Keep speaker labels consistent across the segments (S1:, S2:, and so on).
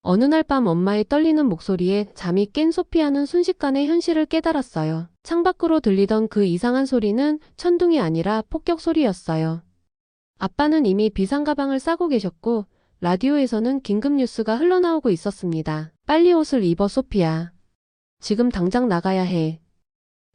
S1: 어느 날 밤 엄마의 떨리는 목소리에 잠이 깬 소피아는 순식간에 현실을 깨달았어요. 창밖으로 들리던 그 이상한 소리는 천둥이 아니라 폭격 소리였어요. 아빠는 이미 비상가방을 싸고 계셨고 라디오에서는 긴급 뉴스가 흘러나오고 있었습니다. 빨리 옷을 입어 소피아. 지금 당장 나가야 해.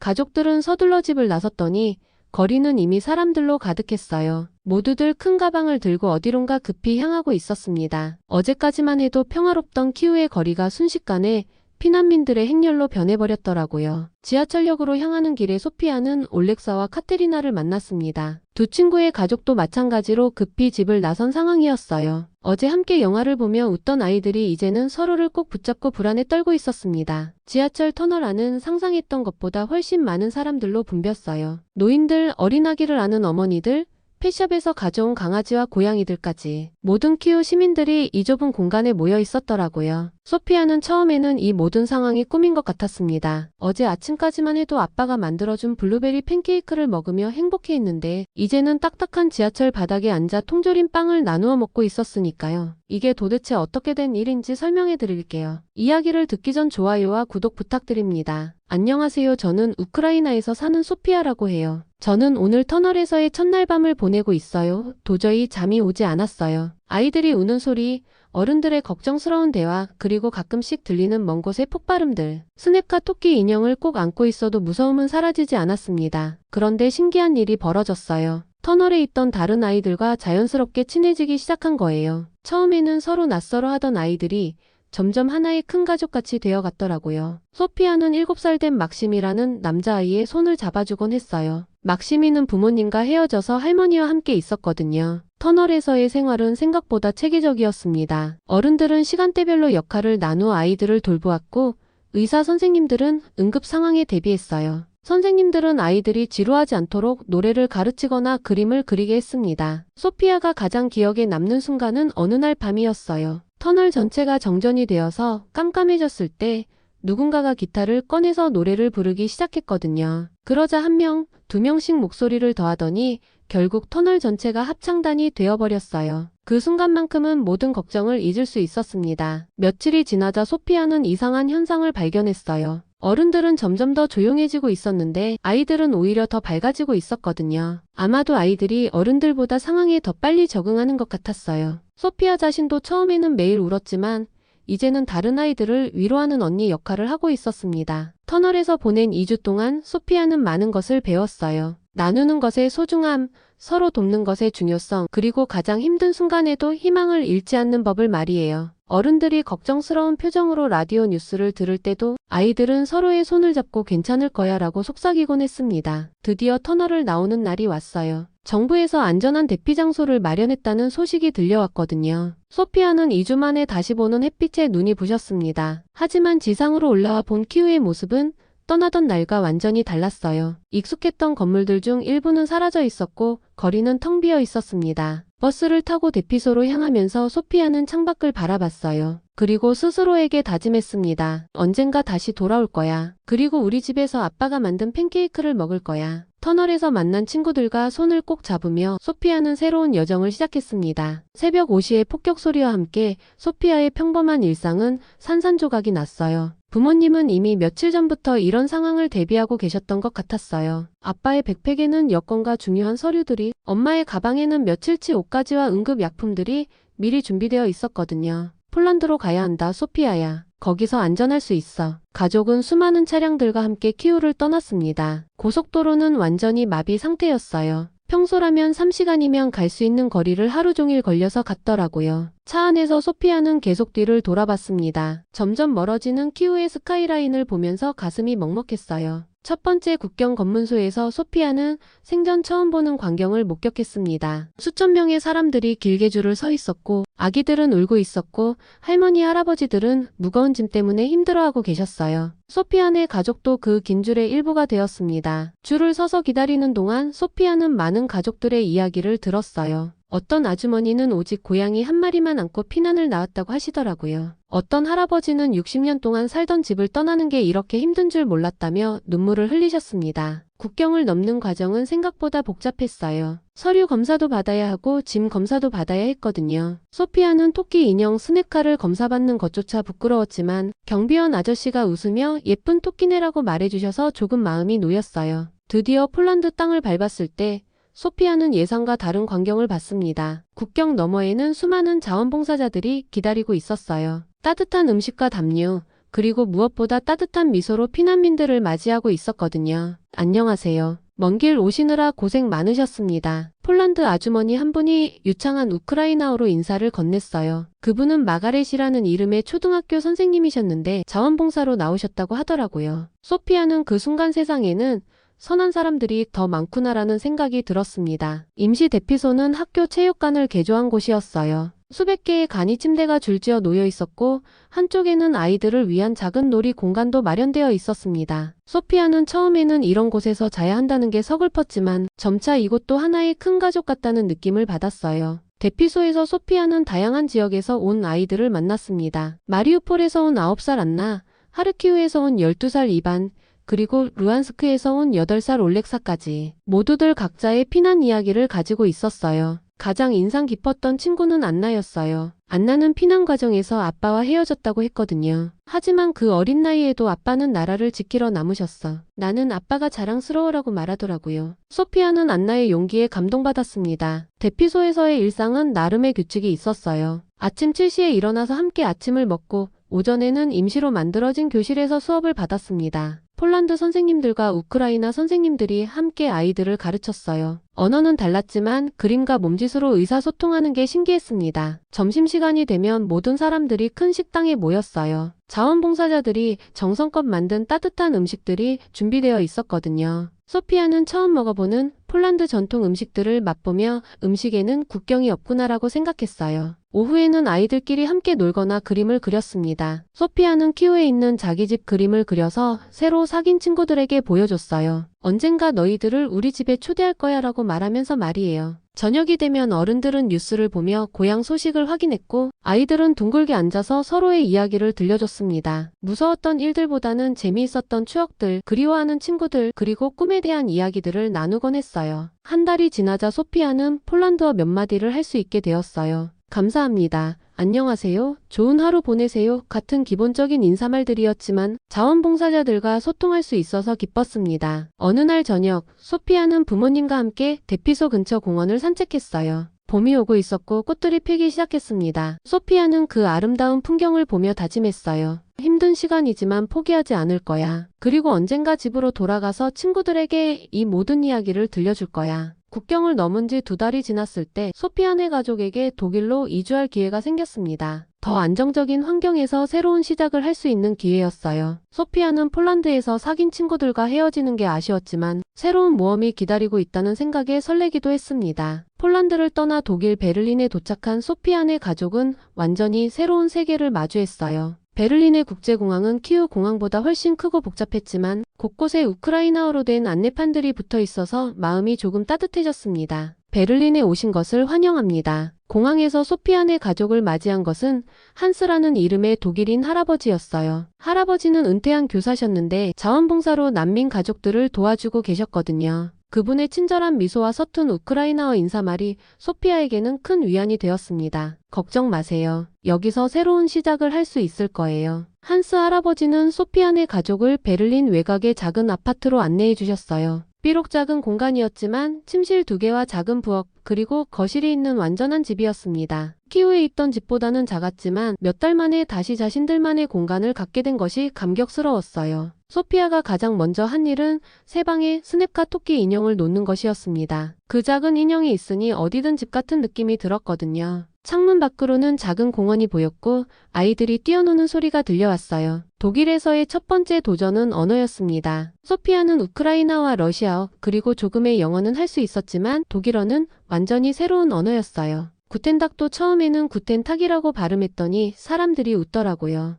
S1: 가족들은 서둘러 집을 나섰더니 거리는 이미 사람들로 가득했어요. 모두들 큰 가방을 들고 어디론가 급히 향하고 있었습니다. 어제까지만 해도 평화롭던 키우의 거리가 순식간에 피난민들의 행렬로 변해버렸더라고요. 지하철역으로 향하는 길에 소피아는 올렉사와 카테리나를 만났습니다. 두 친구의 가족도 마찬가지로 급히 집을 나선 상황이었어요. 어제 함께 영화를 보며 웃던 아이들이 이제는 서로를 꼭 붙잡고 불안에 떨고 있었습니다. 지하철 터널 안은 상상했던 것보다 훨씬 많은 사람들로 붐볐어요. 노인들, 어린아기를 아는 어머니들, 펫샵에서 가져온 강아지와 고양이들까지 모든 키우 시민들이 이 좁은 공간에 모여 있었더라고요. 소피아는 처음에는 이 모든 상황이 꿈인 것 같았습니다. 어제 아침까지만 해도 아빠가 만들어준 블루베리 팬케이크를 먹으며 행복해했는데 이제는 딱딱한 지하철 바닥에 앉아 통조림 빵을 나누어 먹고 있었으니까요. 이게 도대체 어떻게 된 일인지 설명해 드릴게요. 이야기를 듣기 전 좋아요와 구독 부탁드립니다. 안녕하세요. 저는 우크라이나에서 사는 소피아라고 해요. 저는 오늘 터널에서의 첫날 밤을 보내고 있어요. 도저히 잠이 오지 않았어요. 아이들이 우는 소리, 어른들의 걱정스러운 대화, 그리고 가끔씩 들리는 먼 곳의 폭발음들. 스냅과 토끼 인형을 꼭 안고 있어도 무서움은 사라지지 않았습니다. 그런데 신기한 일이 벌어졌어요. 터널에 있던 다른 아이들과 자연스럽게 친해지기 시작한 거예요. 처음에는 서로 낯설어 하던 아이들이 점점 하나의 큰 가족같이 되어갔더라고요. 소피아는 7살 된 막심이라는 남자아이의 손을 잡아주곤 했어요. 막심이는 부모님과 헤어져서 할머니와 함께 있었거든요. 터널에서의 생활은 생각보다 체계적이었습니다. 어른들은 시간대별로 역할을 나누어 아이들을 돌보았고 의사 선생님들은 응급 상황에 대비했어요. 선생님들은 아이들이 지루하지 않도록 노래를 가르치거나 그림을 그리게 했습니다. 소피아가 가장 기억에 남는 순간은 어느 날 밤이었어요. 터널 전체가 정전이 되어서 깜깜해졌을 때 누군가가 기타를 꺼내서 노래를 부르기 시작했거든요. 그러자 한 명, 두 명씩 목소리를 더하더니 결국 터널 전체가 합창단이 되어버렸어요. 그 순간만큼은 모든 걱정을 잊을 수 있었습니다. 며칠이 지나자 소피아는 이상한 현상을 발견했어요. 어른들은 점점 더 조용해지고 있었는데 아이들은 오히려 더 밝아지고 있었거든요. 아마도 아이들이 어른들보다 상황에 더 빨리 적응하는 것 같았어요. 소피아 자신도 처음에는 매일 울었지만 이제는 다른 아이들을 위로하는 언니 역할을 하고 있었습니다. 터널에서 보낸 2주 동안 소피아는 많은 것을 배웠어요. 나누는 것의 소중함, 서로 돕는 것의 중요성, 그리고 가장 힘든 순간에도 희망을 잃지 않는 법을 말이에요. 어른들이 걱정스러운 표정으로 라디오 뉴스를 들을 때도 아이들은 서로의 손을 잡고 괜찮을 거야 라고 속삭이곤 했습니다. 드디어 터널을 나오는 날이 왔어요. 정부에서 안전한 대피 장소를 마련했다는 소식이 들려왔거든요. 소피아는 2주 만에 다시 보는 햇빛에 눈이 부셨습니다. 하지만 지상으로 올라와 본 키우의 모습은 떠나던 날과 완전히 달랐어요. 익숙했던 건물들 중 일부는 사라져 있었고 거리는 텅 비어 있었습니다. 버스를 타고 대피소로 향하면서 소피아는 창밖을 바라봤어요. 그리고 스스로에게 다짐했습니다. 언젠가 다시 돌아올 거야. 그리고 우리 집에서 아빠가 만든 팬케이크를 먹을 거야. 터널에서 만난 친구들과 손을 꼭 잡으며 소피아는 새로운 여정을 시작했습니다. 새벽 5시의 폭격 소리와 함께 소피아의 평범한 일상은 산산조각이 났어요. 부모님은 이미 며칠 전부터 이런 상황을 대비하고 계셨던 것 같았어요. 아빠의 백팩에는 여권과 중요한 서류들이, 엄마의 가방에는 며칠치 옷가지와 응급약품들이 미리 준비되어 있었거든요. 폴란드로 가야 한다, 소피아야. 거기서 안전할 수 있어. 가족은 수많은 차량들과 함께 키우를 떠났습니다. 고속도로는 완전히 마비 상태였어요. 평소라면 3시간이면 갈 수 있는 거리를 하루 종일 걸려서 갔더라고요. 차 안에서 소피아는 계속 뒤를 돌아봤습니다. 점점 멀어지는 키우의 스카이라인을 보면서 가슴이 먹먹했어요. 첫 번째 국경 검문소에서 소피아는 생전 처음 보는 광경을 목격했습니다. 수천 명의 사람들이 길게 줄을 서 있었고 아기들은 울고 있었고 할머니 할아버지들은 무거운 짐 때문에 힘들어하고 계셨어요. 소피아네 가족도 그 긴 줄의 일부가 되었습니다. 줄을 서서 기다리는 동안 소피아는 많은 가족들의 이야기를 들었어요. 어떤 아주머니는 오직 고양이 한 마리만 안고 피난을 나왔다고 하시더라고요. 어떤 할아버지는 60년 동안 살던 집을 떠나는 게 이렇게 힘든 줄 몰랐다며 눈물을 흘리셨습니다. 국경을 넘는 과정은 생각보다 복잡했어요. 서류 검사도 받아야 하고 짐 검사도 받아야 했거든요. 소피아는 토끼 인형 스네카를 검사받는 것조차 부끄러웠지만 경비원 아저씨가 웃으며 예쁜 토끼네라고 말해주셔서 조금 마음이 놓였어요. 드디어 폴란드 땅을 밟았을 때 소피아는 예상과 다른 광경을 봤습니다. 국경 너머에는 수많은 자원봉사자들이 기다리고 있었어요. 따뜻한 음식과 담요, 그리고 무엇보다 따뜻한 미소로 피난민들을 맞이하고 있었거든요. 안녕하세요. 먼 길 오시느라 고생 많으셨습니다. 폴란드 아주머니 한 분이 유창한 우크라이나어로 인사를 건넸어요. 그분은 마가렛이라는 이름의 초등학교 선생님이셨는데 자원봉사로 나오셨다고 하더라고요. 소피아는 그 순간 세상에는 선한 사람들이 더 많구나라는 생각이 들었습니다. 임시 대피소는 학교 체육관을 개조한 곳이었어요. 수백 개의 간이 침대가 줄지어 놓여 있었고 한쪽에는 아이들을 위한 작은 놀이 공간도 마련되어 있었습니다. 소피아는 처음에는 이런 곳에서 자야 한다는 게 서글펐지만 점차 이곳도 하나의 큰 가족 같다는 느낌을 받았어요. 대피소에서 소피아는 다양한 지역에서 온 아이들을 만났습니다. 마리우폴에서 온 9살 안나, 하르키우에서 온 12살 이반, 그리고 루안스크에서 온 8살 올렉사까지 모두들 각자의 피난 이야기를 가지고 있었어요. 가장 인상 깊었던 친구는 안나였어요. 안나는 피난 과정에서 아빠와 헤어졌다고 했거든요. 하지만 그 어린 나이에도 아빠는 나라를 지키러 남으셨어. 나는 아빠가 자랑스러워라고 말하더라고요. 소피아는 안나의 용기에 감동받았습니다. 대피소에서의 일상은 나름의 규칙이 있었어요. 아침 7시에 일어나서 함께 아침을 먹고 오전에는 임시로 만들어진 교실에서 수업을 받았습니다. 폴란드 선생님들과 우크라이나 선생님들이 함께 아이들을 가르쳤어요. 언어는 달랐지만 그림과 몸짓으로 의사소통하는 게 신기했습니다. 점심시간이 되면 모든 사람들이 큰 식당에 모였어요. 자원봉사자들이 정성껏 만든 따뜻한 음식들이 준비되어 있었거든요. 소피아는 처음 먹어보는 폴란드 전통 음식들을 맛보며 음식에는 국경이 없구나라고 생각했어요. 오후에는 아이들끼리 함께 놀거나 그림을 그렸습니다. 소피아는 키우에 있는 자기 집 그림을 그려서 새로 사귄 친구들에게 보여줬어요. 언젠가 너희들을 우리 집에 초대할 거야 라고 말하면서 말이에요. 저녁이 되면 어른들은 뉴스를 보며 고향 소식을 확인했고 아이들은 둥글게 앉아서 서로의 이야기를 들려줬습니다. 무서웠던 일들보다는 재미있었던 추억들, 그리워하는 친구들, 그리고 꿈에 대한 이야기들을 나누곤 했어요. 한 달이 지나자 소피아는 폴란드어 몇 마디를 할 수 있게 되었어요. 감사합니다. 안녕하세요. 좋은 하루 보내세요. 같은 기본적인 인사말들이었지만 자원봉사자들과 소통할 수 있어서 기뻤습니다. 어느 날 저녁, 소피아는 부모님과 함께 대피소 근처 공원을 산책했어요. 봄이 오고 있었고 꽃들이 피기 시작했습니다. 소피아는 그 아름다운 풍경을 보며 다짐했어요. 힘든 시간이지만 포기하지 않을 거야. 그리고 언젠가 집으로 돌아가서 친구들에게 이 모든 이야기를 들려줄 거야. 국경을 넘은 지 2달이 지났을 때 소피아네 가족에게 독일로 이주할 기회가 생겼습니다. 더 안정적인 환경에서 새로운 시작을 할 수 있는 기회였어요. 소피아는 폴란드에서 사귄 친구들과 헤어지는 게 아쉬웠지만 새로운 모험이 기다리고 있다는 생각에 설레기도 했습니다. 폴란드를 떠나 독일 베를린에 도착한 소피아네 가족은 완전히 새로운 세계를 마주했어요. 베를린의 국제공항은 키우 공항보다 훨씬 크고 복잡했지만 곳곳에 우크라이나어로 된 안내판들이 붙어 있어서 마음이 조금 따뜻해졌습니다. 베를린에 오신 것을 환영합니다. 공항에서 소피아네 가족을 맞이한 것은 한스라는 이름의 독일인 할아버지였어요. 할아버지는 은퇴한 교사셨는데 자원봉사로 난민 가족들을 도와주고 계셨거든요. 그분의 친절한 미소와 서툰 우크라이나어 인사말이 소피아에게는 큰 위안이 되었습니다. 걱정 마세요. 여기서 새로운 시작을 할 수 있을 거예요. 한스 할아버지는 소피아네 가족을 베를린 외곽의 작은 아파트로 안내해 주셨어요. 비록 작은 공간이었지만 침실 2개와 작은 부엌 그리고 거실이 있는 완전한 집이었습니다. 키우에 있던 집보다는 작았지만 몇 달 만에 다시 자신들만의 공간을 갖게 된 것이 감격스러웠어요. 소피아가 가장 먼저 한 일은 새 방에 스냅카 토끼 인형을 놓는 것이었습니다. 그 작은 인형이 있으니 어디든 집 같은 느낌이 들었거든요. 창문 밖으로는 작은 공원이 보였고 아이들이 뛰어노는 소리가 들려왔어요. 독일에서의 첫 번째 도전은 언어였습니다. 소피아는 우크라이나와 러시아어 그리고 조금의 영어는 할 수 있었지만 독일어는 완전히 새로운 언어였어요. 구텐닥도 처음에는 구텐탁이라고 발음했더니 사람들이 웃더라고요.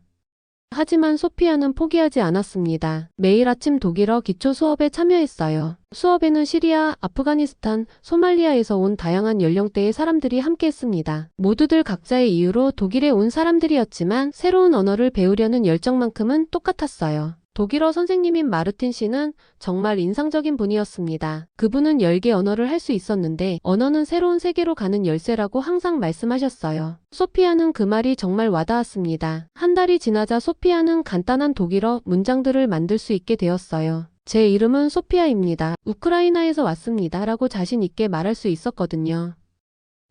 S1: 하지만 소피아는 포기하지 않았습니다. 매일 아침 독일어 기초 수업에 참여했어요. 수업에는 시리아, 아프가니스탄, 소말리아에서 온 다양한 연령대의 사람들이 함께했습니다. 모두들 각자의 이유로 독일에 온 사람들이었지만 새로운 언어를 배우려는 열정만큼은 똑같았어요. 독일어 선생님인 마르틴 씨는 정말 인상적인 분이었습니다. 그분은 10개 언어를 할 수 있었는데 언어는 새로운 세계로 가는 열쇠라고 항상 말씀하셨어요. 소피아는 그 말이 정말 와닿았습니다. 한 달이 지나자 소피아는 간단한 독일어 문장들을 만들 수 있게 되었어요. 제 이름은 소피아입니다. 우크라이나에서 왔습니다. 라고 자신 있게 말할 수 있었거든요.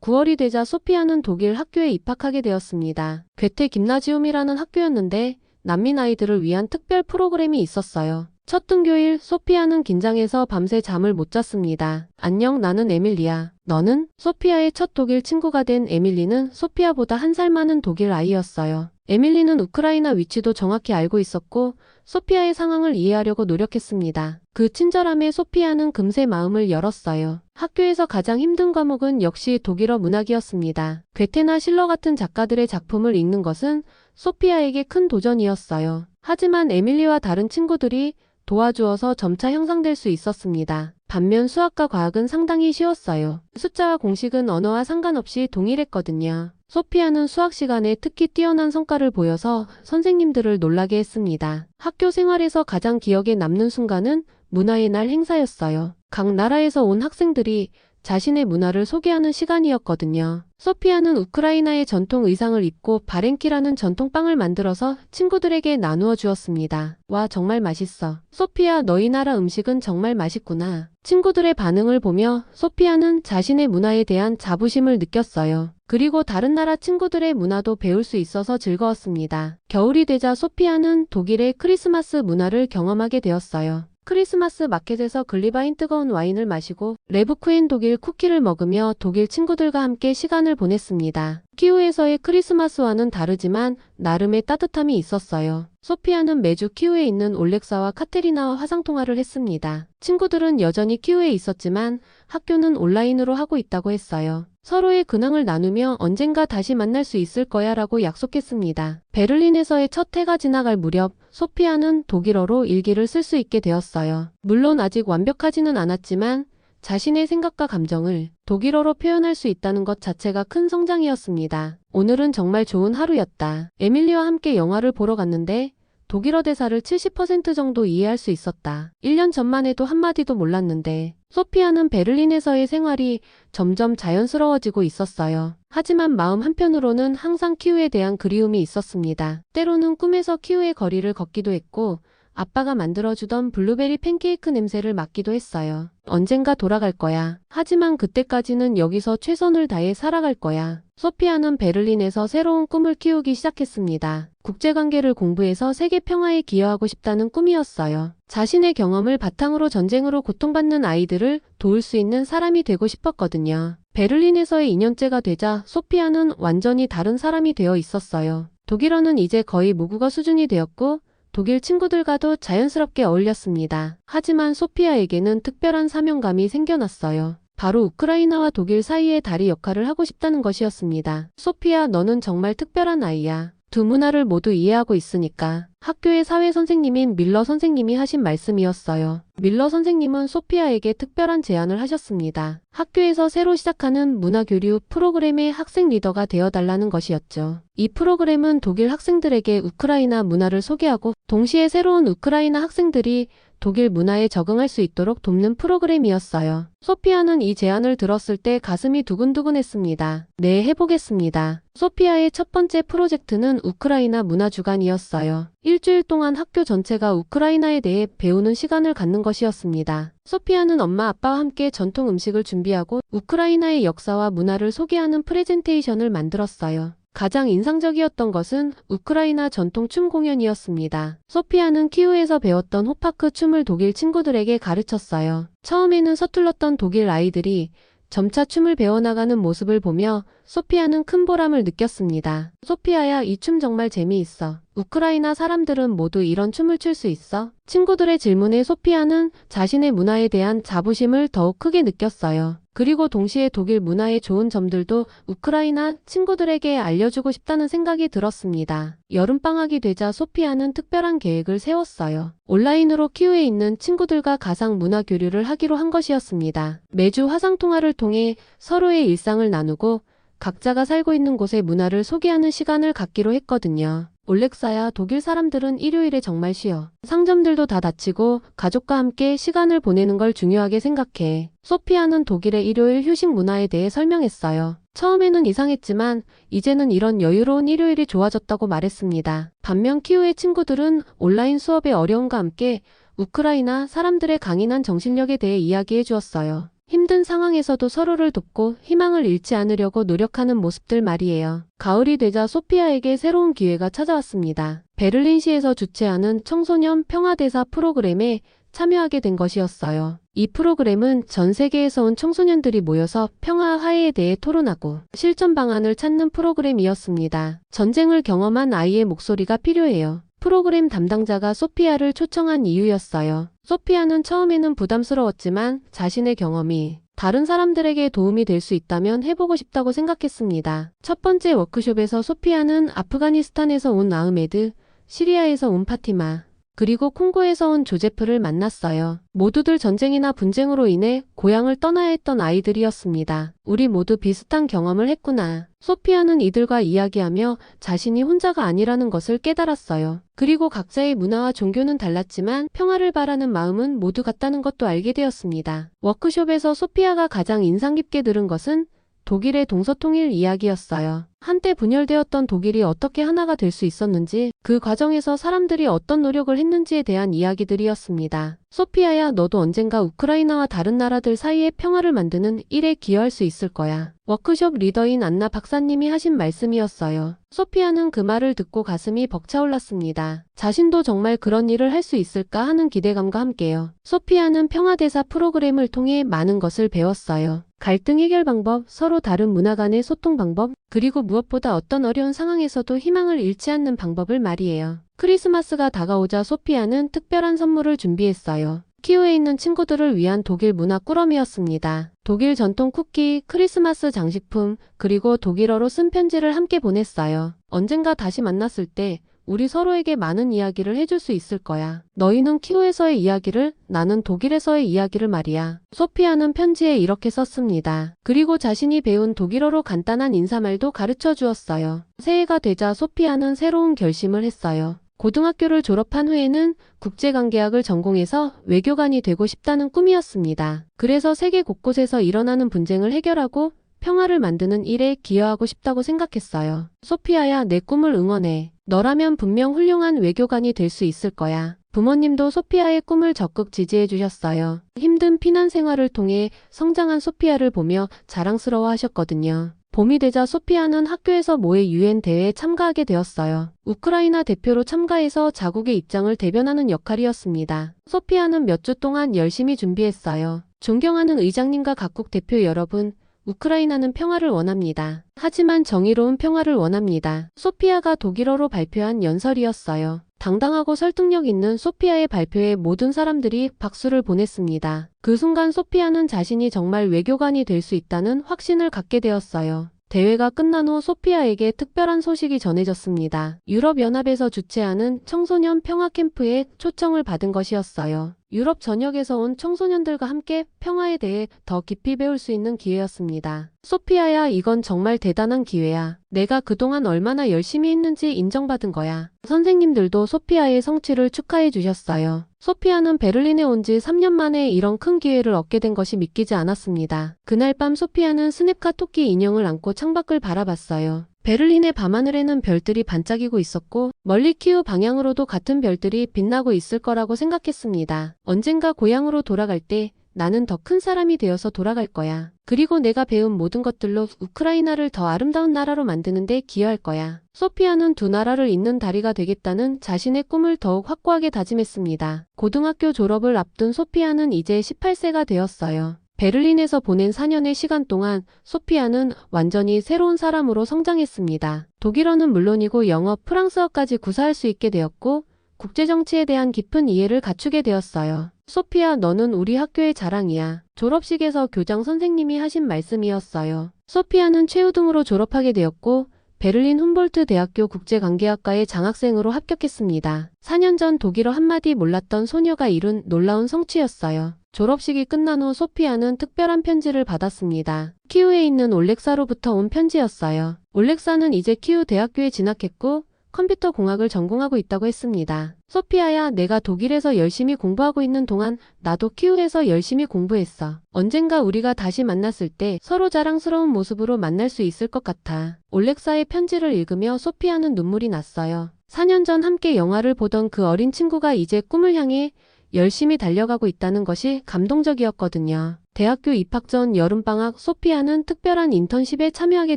S1: 9월이 되자 소피아는 독일 학교에 입학하게 되었습니다. 괴테 김나지움이라는 학교였는데 난민 아이들을 위한 특별 프로그램이 있었어요. 첫 등교일 소피아는 긴장해서 밤새 잠을 못 잤습니다. 안녕, 나는 에밀리야. 너는? 소피아의 첫 독일 친구가 된 에밀리는 소피아보다 1살 많은 독일 아이였어요. 에밀리는 우크라이나 위치도 정확히 알고 있었고 소피아의 상황을 이해하려고 노력했습니다. 그 친절함에 소피아는 금세 마음을 열었어요. 학교에서 가장 힘든 과목은 역시 독일어 문학이었습니다. 괴테나 실러 같은 작가들의 작품을 읽는 것은 소피아에게 큰 도전이었어요. 하지만 에밀리와 다른 친구들이 도와주어서 점차 향상될 수 있었습니다. 반면 수학과 과학은 상당히 쉬웠어요. 숫자와 공식은 언어와 상관없이 동일했거든요. 소피아는 수학 시간에 특히 뛰어난 성과를 보여서 선생님들을 놀라게 했습니다. 학교 생활에서 가장 기억에 남는 순간은 문화의 날 행사였어요. 각 나라에서 온 학생들이 자신의 문화를 소개하는 시간이었거든요. 소피아는 우크라이나의 전통 의상을 입고 바렌키라는 전통빵을 만들어서 친구들에게 나누어 주었습니다. 와, 정말 맛있어. 소피아, 너희 나라 음식은 정말 맛있구나. 친구들의 반응을 보며 소피아는 자신의 문화에 대한 자부심을 느꼈어요. 그리고 다른 나라 친구들의 문화도 배울 수 있어서 즐거웠습니다. 겨울이 되자 소피아는 독일의 크리스마스 문화를 경험하게 되었어요. 크리스마스 마켓에서 글리바인 뜨거운 와인을 마시고 레브쿠엔 독일 쿠키를 먹으며 독일 친구들과 함께 시간을 보냈습니다. 키우에서의 크리스마스와는 다르지만 나름의 따뜻함이 있었어요. 소피아는 매주 키우에 있는 올렉사와 카테리나와 화상통화를 했습니다. 친구들은 여전히 키우에 있었지만 학교는 온라인으로 하고 있다고 했어요. 서로의 근황을 나누며 언젠가 다시 만날 수 있을 거야 라고 약속했습니다. 베를린에서의 첫 해가 지나갈 무렵 소피아는 독일어로 일기를 쓸 수 있게 되었어요. 물론 아직 완벽하지는 않았지만 자신의 생각과 감정을 독일어로 표현할 수 있다는 것 자체가 큰 성장이었습니다. 오늘은 정말 좋은 하루였다. 에밀리와 함께 영화를 보러 갔는데 독일어 대사를 70% 정도 이해할 수 있었다. 1년 전만 해도 한마디도 몰랐는데 소피아는 베를린에서의 생활이 점점 자연스러워지고 있었어요. 하지만 마음 한편으로는 항상 키우에 대한 그리움이 있었습니다. 때로는 꿈에서 키우의 거리를 걷기도 했고 아빠가 만들어주던 블루베리 팬케이크 냄새를 맡기도 했어요. 언젠가 돌아갈 거야. 하지만 그때까지는 여기서 최선을 다해 살아갈 거야. 소피아는 베를린에서 새로운 꿈을 키우기 시작했습니다. 국제관계를 공부해서 세계 평화에 기여하고 싶다는 꿈이었어요. 자신의 경험을 바탕으로 전쟁으로 고통받는 아이들을 도울 수 있는 사람이 되고 싶었거든요. 베를린에서의 2년째가 되자 소피아는 완전히 다른 사람이 되어 있었어요. 독일어는 이제 거의 모국어 수준이 되었고 독일 친구들과도 자연스럽게 어울렸습니다. 하지만 소피아에게는 특별한 사명감이 생겨났어요. 바로 우크라이나와 독일 사이의 다리 역할을 하고 싶다는 것이었습니다. 소피아, 너는 정말 특별한 아이야. 두 문화를 모두 이해하고 있으니까. 학교의 사회 선생님인 밀러 선생님이 하신 말씀이었어요. 밀러 선생님은 소피아에게 특별한 제안을 하셨습니다. 학교에서 새로 시작하는 문화교류 프로그램의 학생 리더가 되어달라는 것이었죠. 이 프로그램은 독일 학생들에게 우크라이나 문화를 소개하고 동시에 새로운 우크라이나 학생들이 독일 문화에 적응할 수 있도록 돕는 프로그램이었어요. 소피아는 이 제안을 들었을 때 가슴이 두근두근했습니다. 네, 해보겠습니다. 소피아의 첫 번째 프로젝트는 우크라이나 문화주간이었어요. 일주일 동안 학교 전체가 우크라이나에 대해 배우는 시간을 갖는 것이었습니다. 소피아는 엄마 아빠와 함께 전통 음식을 준비하고 우크라이나의 역사와 문화를 소개하는 프레젠테이션을 만들었어요. 가장 인상적이었던 것은 우크라이나 전통 춤 공연이었습니다. 소피아는 키우에서 배웠던 호파크 춤을 독일 친구들에게 가르쳤어요. 처음에는 서툴렀던 독일 아이들이 점차 춤을 배워나가는 모습을 보며 소피아는 큰 보람을 느꼈습니다. 소피아야, 이 춤 정말 재미있어. 우크라이나 사람들은 모두 이런 춤을 출 수 있어? 친구들의 질문에 소피아는 자신의 문화에 대한 자부심을 더욱 크게 느꼈어요. 그리고 동시에 독일 문화의 좋은 점들도 우크라이나 친구들에게 알려주고 싶다는 생각이 들었습니다. 여름방학이 되자 소피아는 특별한 계획을 세웠어요. 온라인으로 키우에 있는 친구들과 가상 문화 교류를 하기로 한 것이었습니다. 매주 화상통화를 통해 서로의 일상을 나누고 각자가 살고 있는 곳의 문화를 소개하는 시간을 갖기로 했거든요. 올렉사야, 독일 사람들은 일요일에 정말 쉬어. 상점들도 다 닫히고 가족과 함께 시간을 보내는 걸 중요하게 생각해. 소피아는 독일의 일요일 휴식 문화에 대해 설명했어요. 처음에는 이상했지만 이제는 이런 여유로운 일요일이 좋아졌다고 말했습니다. 반면 키우의 친구들은 온라인 수업의 어려움과 함께 우크라이나 사람들의 강인한 정신력에 대해 이야기해 주었어요. 힘든 상황에서도 서로를 돕고 희망을 잃지 않으려고 노력하는 모습들 말이에요. 가을이 되자 소피아에게 새로운 기회가 찾아왔습니다. 베를린시에서 주최하는 청소년 평화대사 프로그램에 참여하게 된 것이었어요. 이 프로그램은 전 세계에서 온 청소년들이 모여서 평화 화해에 대해 토론하고 실전 방안을 찾는 프로그램이었습니다. 전쟁을 경험한 아이의 목소리가 필요해요. 프로그램 담당자가 소피아를 초청한 이유였어요. 소피아는 처음에는 부담스러웠지만 자신의 경험이 다른 사람들에게 도움이 될 수 있다면 해보고 싶다고 생각했습니다. 첫 번째 워크숍에서 소피아는 아프가니스탄에서 온 아흐메드, 시리아에서 온 파티마, 그리고 콩고에서 온 조제프를 만났어요. 모두들 전쟁이나 분쟁으로 인해 고향을 떠나야 했던 아이들이었습니다. 우리 모두 비슷한 경험을 했구나. 소피아는 이들과 이야기하며 자신이 혼자가 아니라는 것을 깨달았어요. 그리고 각자의 문화와 종교는 달랐지만 평화를 바라는 마음은 모두 같다는 것도 알게 되었습니다. 워크숍에서 소피아가 가장 인상 깊게 들은 것은 독일의 동서통일 이야기였어요. 한때 분열되었던 독일이 어떻게 하나가 될 수 있었는지, 그 과정에서 사람들이 어떤 노력을 했는지에 대한 이야기들이었습니다. 소피아야, 너도 언젠가 우크라이나와 다른 나라들 사이의 평화를 만드는 일에 기여할 수 있을 거야. 워크숍 리더인 안나 박사님이 하신 말씀이었어요. 소피아는 그 말을 듣고 가슴이 벅차올랐습니다. 자신도 정말 그런 일을 할 수 있을까 하는 기대감과 함께요. 소피아는 평화대사 프로그램을 통해 많은 것을 배웠어요. 갈등 해결 방법, 서로 다른 문화 간의 소통 방법, 그리고 무엇보다 어떤 어려운 상황에서도 희망을 잃지 않는 방법을 말이에요. 크리스마스가 다가오자 소피아는 특별한 선물을 준비했어요. 키우에 있는 친구들을 위한 독일 문화 꾸러미였습니다. 독일 전통 쿠키, 크리스마스 장식품, 그리고 독일어로 쓴 편지를 함께 보냈어요. 언젠가 다시 만났을 때 우리 서로에게 많은 이야기를 해줄 수 있을 거야. 너희는 키우에서의 이야기를, 나는 독일에서의 이야기를 말이야. 소피아는 편지에 이렇게 썼습니다. 그리고 자신이 배운 독일어로 간단한 인사말도 가르쳐 주었어요. 새해가 되자 소피아는 새로운 결심을 했어요. 고등학교를 졸업한 후에는 국제관계학을 전공해서 외교관이 되고 싶다는 꿈이었습니다. 그래서 세계 곳곳에서 일어나는 분쟁을 해결하고 평화를 만드는 일에 기여하고 싶다고 생각했어요. 소피아야, 내 꿈을 응원해. 너라면 분명 훌륭한 외교관이 될 수 있을 거야. 부모님도 소피아의 꿈을 적극 지지해 주셨어요. 힘든 피난 생활을 통해 성장한 소피아를 보며 자랑스러워 하셨거든요. 봄이 되자 소피아는 학교에서 모의 유엔 대회에 참가하게 되었어요. 우크라이나 대표로 참가해서 자국의 입장을 대변하는 역할이었습니다. 소피아는 몇 주 동안 열심히 준비했어요. 존경하는 의장님과 각국 대표 여러분, 우크라이나는 평화를 원합니다. 하지만 정의로운 평화를 원합니다. 소피아가 독일어로 발표한 연설이었어요. 당당하고 설득력 있는 소피아의 발표에 모든 사람들이 박수를 보냈습니다. 그 순간 소피아는 자신이 정말 외교관이 될 수 있다는 확신을 갖게 되었어요. 대회가 끝난 후 소피아에게 특별한 소식이 전해졌습니다. 유럽연합에서 주최하는 청소년 평화 캠프에 초청을 받은 것이었어요. 유럽 전역에서 온 청소년들과 함께 평화에 대해 더 깊이 배울 수 있는 기회였습니다. 소피아야, 이건 정말 대단한 기회야. 내가 그동안 얼마나 열심히 했는지 인정받은 거야. 선생님들도 소피아의 성취를 축하해 주셨어요. 소피아는 베를린에 온 지 3년 만에 이런 큰 기회를 얻게 된 것이 믿기지 않았습니다. 그날 밤 소피아는 스냅카 토끼 인형을 안고 창밖을 바라봤어요. 베를린의 밤하늘에는 별들이 반짝이고 있었고 멀리 키우 방향으로도 같은 별들이 빛나고 있을 거라고 생각했습니다. 언젠가 고향으로 돌아갈 때 나는 더 큰 사람이 되어서 돌아갈 거야. 그리고 내가 배운 모든 것들로 우크라이나를 더 아름다운 나라로 만드는 데 기여할 거야. 소피아는 두 나라를 잇는 다리가 되겠다는 자신의 꿈을 더욱 확고하게 다짐했습니다. 고등학교 졸업을 앞둔 소피아는 이제 18세가 되었어요. 베를린에서 보낸 4년의 시간 동안 소피아는 완전히 새로운 사람으로 성장했습니다. 독일어는 물론이고 영어, 프랑스어까지 구사할 수 있게 되었고 국제정치에 대한 깊은 이해를 갖추게 되었어요. 소피아, 너는 우리 학교의 자랑이야. 졸업식에서 교장 선생님이 하신 말씀이었어요. 소피아는 최우등으로 졸업하게 되었고 베를린 훔볼트 대학교 국제관계학과의 장학생으로 합격했습니다. 4년 전 독일어 한마디 몰랐던 소녀가 이룬 놀라운 성취였어요. 졸업식이 끝난 후 소피아는 특별한 편지를 받았습니다. 키우에 있는 올렉사로부터 온 편지였어요. 올렉사는 이제 키우 대학교에 진학했고 컴퓨터 공학을 전공하고 있다고 했습니다. 소피아야, 내가 독일에서 열심히 공부하고 있는 동안 나도 키우에서 열심히 공부했어. 언젠가 우리가 다시 만났을 때 서로 자랑스러운 모습으로 만날 수 있을 것 같아. 올렉사의 편지를 읽으며 소피아는 눈물이 났어요. 4년 전 함께 영화를 보던 그 어린 친구가 이제 꿈을 향해 열심히 달려가고 있다는 것이 감동적이었거든요. 대학교 입학 전 여름방학 소피아는 특별한 인턴십에 참여하게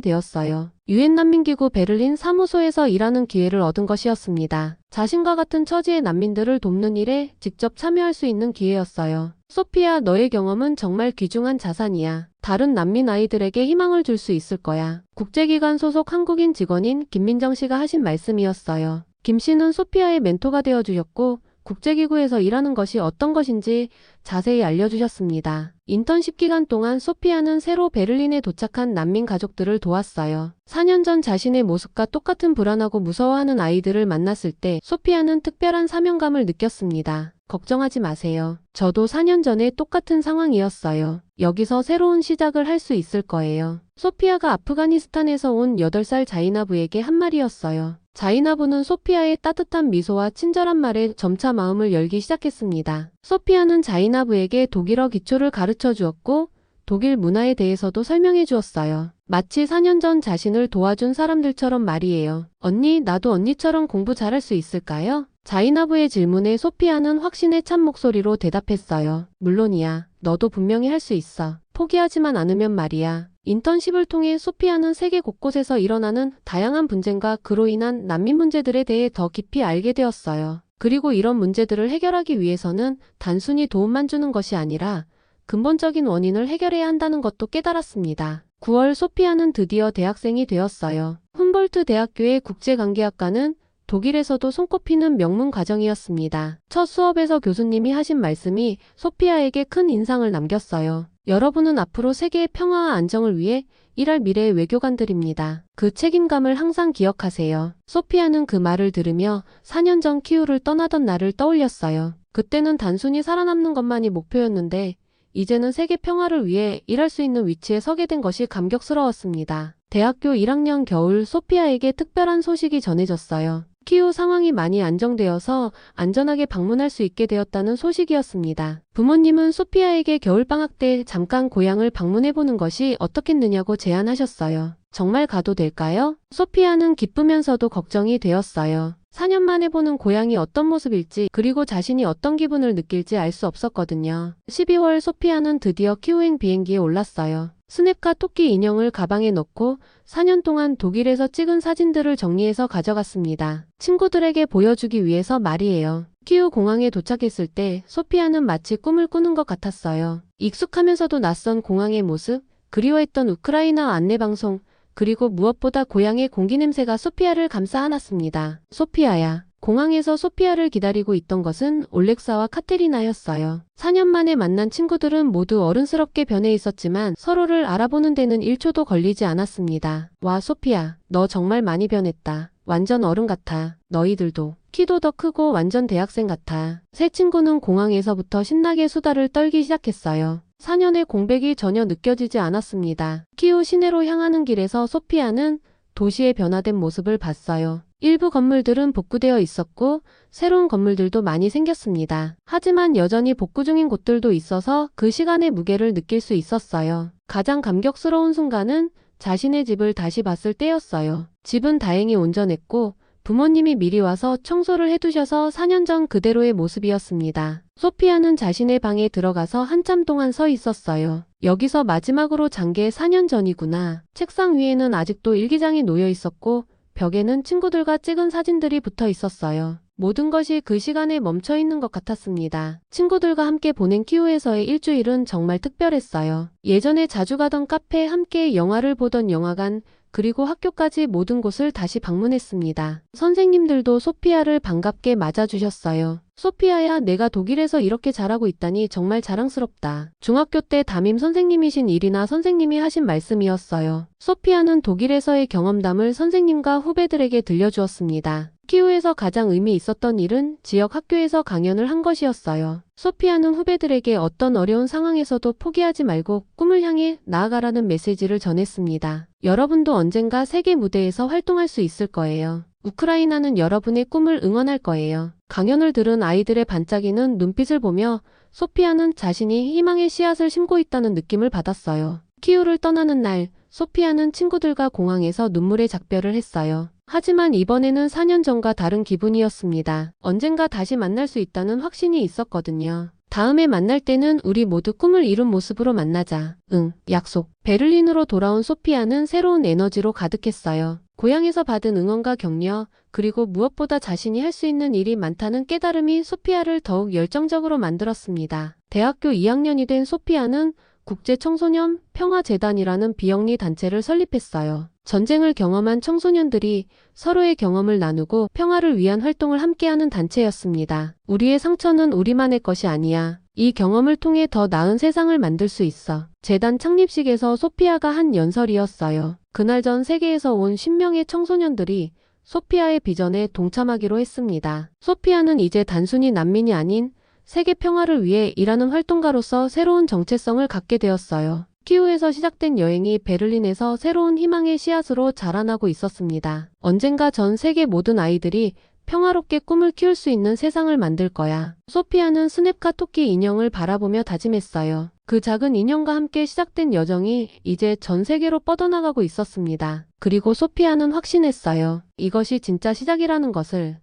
S1: 되었어요. 유엔 난민기구 베를린 사무소에서 일하는 기회를 얻은 것이었습니다. 자신과 같은 처지의 난민들을 돕는 일에 직접 참여할 수 있는 기회였어요. 소피아, 너의 경험은 정말 귀중한 자산이야. 다른 난민 아이들에게 희망을 줄 수 있을 거야. 국제기관 소속 한국인 직원인 김민정 씨가 하신 말씀이었어요. 김 씨는 소피아의 멘토가 되어주셨고 국제기구에서 일하는 것이 어떤 것인지 자세히 알려주셨습니다. 인턴십 기간 동안 소피아는 새로 베를린에 도착한 난민 가족들을 도왔어요. 4년 전 자신의 모습과 똑같은 불안하고 무서워하는 아이들을 만났을 때 소피아는 특별한 사명감을 느꼈습니다. 걱정하지 마세요. 저도 4년 전에 똑같은 상황이었어요. 여기서 새로운 시작을 할 수 있을 거예요. 소피아가 아프가니스탄에서 온 8살 자이나부에게 한 말이었어요. 자이나부는 소피아의 따뜻한 미소와 친절한 말에 점차 마음을 열기 시작했습니다. 소피아는 자이나부에게 독일어 기초를 가르쳐 주었고 독일 문화에 대해서도 설명해 주었어요. 마치 4년 전 자신을 도와준 사람들처럼 말이에요. 언니, 나도 언니처럼 공부 잘할 수 있을까요? 자이나부의 질문에 소피아는 확신에 찬 목소리로 대답했어요. 물론이야. 너도 분명히 할 수 있어. 포기하지만 않으면 말이야. 인턴십을 통해 소피아는 세계 곳곳에서 일어나는 다양한 분쟁과 그로 인한 난민 문제들에 대해 더 깊이 알게 되었어요. 그리고 이런 문제들을 해결하기 위해서는 단순히 도움만 주는 것이 아니라 근본적인 원인을 해결해야 한다는 것도 깨달았습니다. 9월 소피아는 드디어 대학생이 되었어요. 훔볼트 대학교의 국제관계학과는 독일에서도 손꼽히는 명문 과정이었습니다. 첫 수업에서 교수님이 하신 말씀이 소피아에게 큰 인상을 남겼어요. 여러분은 앞으로 세계의 평화와 안정을 위해 일할 미래의 외교관들입니다. 그 책임감을 항상 기억하세요. 소피아는 그 말을 들으며 4년 전 키우를 떠나던 날을 떠올렸어요. 그때는 단순히 살아남는 것만이 목표였는데 이제는 세계 평화를 위해 일할 수 있는 위치에 서게 된 것이 감격스러웠습니다. 대학교 1학년 겨울 소피아에게 특별한 소식이 전해졌어요. 키우 상황이 많이 안정되어서 안전하게 방문할 수 있게 되었다는 소식이었습니다. 부모님은 소피아에게 겨울방학 때 잠깐 고향을 방문해보는 것이 어떻겠느냐고 제안하셨어요. 정말 가도 될까요? 소피아는 기쁘면서도 걱정이 되었어요. 4년 만에 보는 고향이 어떤 모습일지 그리고 자신이 어떤 기분을 느낄지 알 수 없었거든요. 12월 소피아는 드디어 키우행 비행기에 올랐어요. 스냅과 토끼 인형을 가방에 넣고 4년 동안 독일에서 찍은 사진들을 정리해서 가져갔습니다. 친구들에게 보여주기 위해서 말이에요. 키우 공항에 도착했을 때 소피아는 마치 꿈을 꾸는 것 같았어요. 익숙하면서도 낯선 공항의 모습, 그리워했던 우크라이나 안내방송, 그리고 무엇보다 고향의 공기 냄새가 소피아를 감싸 안았습니다. 소피아야. 공항에서 소피아를 기다리고 있던 것은 올렉사와 카테리나였어요. 4년 만에 만난 친구들은 모두 어른스럽게 변해 있었지만 서로를 알아보는 데는 1초도 걸리지 않았습니다. 와, 소피아. 너 정말 많이 변했다. 완전 어른 같아. 너희들도. 키도 더 크고 완전 대학생 같아. 새 친구는 공항에서부터 신나게 수다를 떨기 시작했어요. 4년의 공백이 전혀 느껴지지 않았습니다. 키우 시내로 향하는 길에서 소피아는 도시의 변화된 모습을 봤어요. 일부 건물들은 복구되어 있었고 새로운 건물들도 많이 생겼습니다. 하지만 여전히 복구 중인 곳들도 있어서 그 시간의 무게를 느낄 수 있었어요. 가장 감격스러운 순간은 자신의 집을 다시 봤을 때였어요. 집은 다행히 온전했고 부모님이 미리 와서 청소를 해두셔서 4년 전 그대로의 모습이었습니다. 소피아는 자신의 방에 들어가서 한참 동안 서 있었어요. 여기서 마지막으로 잔 게 4년 전이구나. 책상 위에는 아직도 일기장이 놓여 있었고 벽에는 친구들과 찍은 사진들이 붙어 있었어요. 모든 것이 그 시간에 멈춰 있는 것 같았습니다. 친구들과 함께 보낸 키우에서의 일주일은 정말 특별했어요. 예전에 자주 가던 카페, 함께 영화를 보던 영화관, 그리고 학교까지 모든 곳을 다시 방문했습니다. 선생님들도 소피아를 반갑게 맞아주셨어요. 소피아야, 내가 독일에서 이렇게 잘하고 있다니 정말 자랑스럽다. 중학교 때 담임 선생님이신 이리나 선생님이 하신 말씀이었어요. 소피아는 독일에서의 경험담을 선생님과 후배들에게 들려주었습니다. 키우에서 가장 의미 있었던 일은 지역 학교에서 강연을 한 것이었어요. 소피아는 후배들에게 어떤 어려운 상황에서도 포기하지 말고 꿈을 향해 나아가라는 메시지를 전했습니다. 여러분도 언젠가 세계 무대에서 활동할 수 있을 거예요. 우크라이나는 여러분의 꿈을 응원할 거예요. 강연을 들은 아이들의 반짝이는 눈빛을 보며 소피아는 자신이 희망의 씨앗을 심고 있다는 느낌을 받았어요. 키우를 떠나는 날, 소피아는 친구들과 공항에서 눈물의 작별을 했어요. 하지만 이번에는 4년 전과 다른 기분이었습니다. 언젠가 다시 만날 수 있다는 확신이 있었거든요. 다음에 만날 때는 우리 모두 꿈을 이룬 모습으로 만나자. 응, 약속. 베를린으로 돌아온 소피아는 새로운 에너지로 가득했어요. 고향에서 받은 응원과 격려, 그리고 무엇보다 자신이 할 수 있는 일이 많다는 깨달음이 소피아를 더욱 열정적으로 만들었습니다. 대학교 2학년이 된 소피아는 국제청소년 평화재단이라는 비영리 단체를 설립했어요. 전쟁을 경험한 청소년들이 서로의 경험을 나누고 평화를 위한 활동을 함께하는 단체였습니다. 우리의 상처는 우리만의 것이 아니야. 이 경험을 통해 더 나은 세상을 만들 수 있어. 재단 창립식에서 소피아가 한 연설이었어요. 그날 전 세계에서 온 10명의 청소년들이 소피아의 비전에 동참하기로 했습니다. 소피아는 이제 단순히 난민이 아닌 세계 평화를 위해 일하는 활동가로서 새로운 정체성을 갖게 되었어요. 키우에서 시작된 여행이 베를린에서 새로운 희망의 씨앗으로 자라나고 있었습니다. 언젠가 전 세계 모든 아이들이 평화롭게 꿈을 키울 수 있는 세상을 만들 거야. 소피아는 스냅카 토끼 인형을 바라보며 다짐했어요. 그 작은 인형과 함께 시작된 여정이 이제 전 세계로 뻗어나가고 있었습니다. 그리고 소피아는 확신했어요. 이것이 진짜 시작이라는 것을.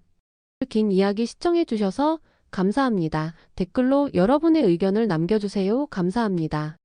S1: 긴 이야기 시청해주셔서 감사합니다. 댓글로 여러분의 의견을 남겨주세요. 감사합니다.